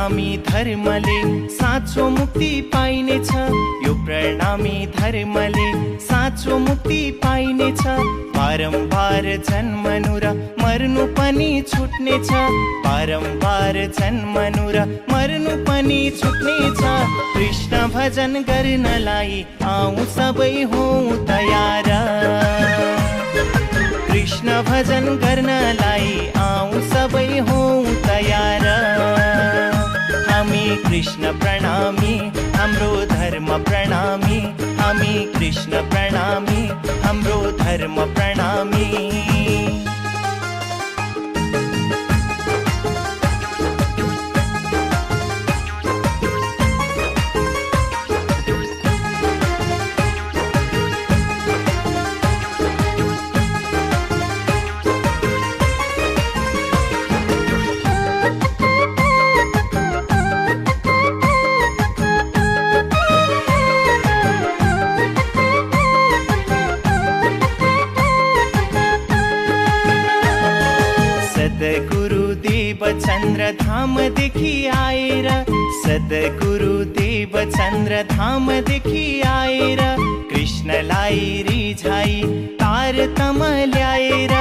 प्रणामी धर्मले साँचो मुक्ति पाइनेछ। यो प्रणामी धर्मले साँचो मुक्ति पाइनेछ। बारम्बार जन्मनु र मर्नु पनि छुट्नेछ। बारम्बार जन्मनु र मर्नु पनि छुट्नेछ। कृष्ण भजन गर्नलाई आऊ सबै हौं तयार। कृष्ण भजन गर्नलाई आऊ सबै हौं तयार। हामी कृष्ण प्रणामी हाम्रो धर्म प्रणामी। हामी कृष्ण प्रणामी हाम्रो धर्म प्रणामी। सद्गुरुदेव चन्द्रधामदेखि आएर, सद्गुरुदेव चन्द्रधामदेखि आएर कृष्णलाई रिझाई तारतम ल्याएर,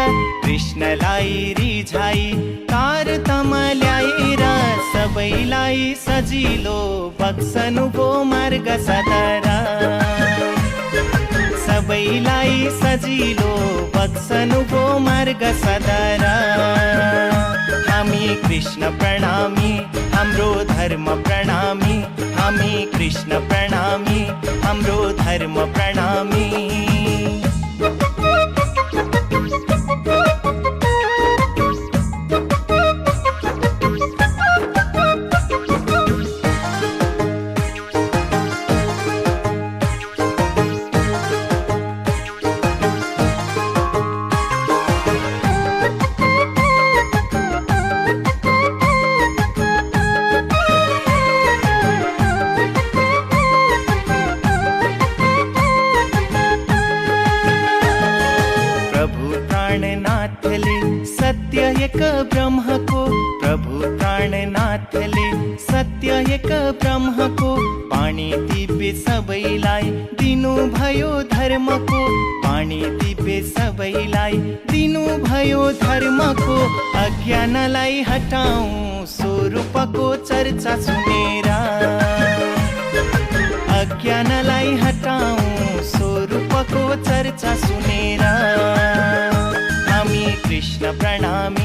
कृष्णलाई रिझाई तारतम ल्याएर सबैलाई सजिलो बक्सनुभो मार्ग सदरा। सबैलाई सजिलो बक्सनुभो मार्ग सदरा। हामी कृष्ण प्रणामी हाम्रो धर्म प्रणामी। हामी कृष्ण प्रणामी हाम्रो धर्म प्रणामी। सत्य एक ब्रह्मको, प्रभु प्राणनाथले सत्य एक ब्रह्मको पानी दिव्य सबैलाई दिनुभयो धर्मको। पानी दिव्य सबैलाई दिनुभयो धर्मको। अज्ञानलाई हटाऊ स्वरूपको चर्चा सुनेर। अज्ञानलाई हटाऊ स्वरूपको चर्चा सुनेर। हामी कृष्ण प्रणामी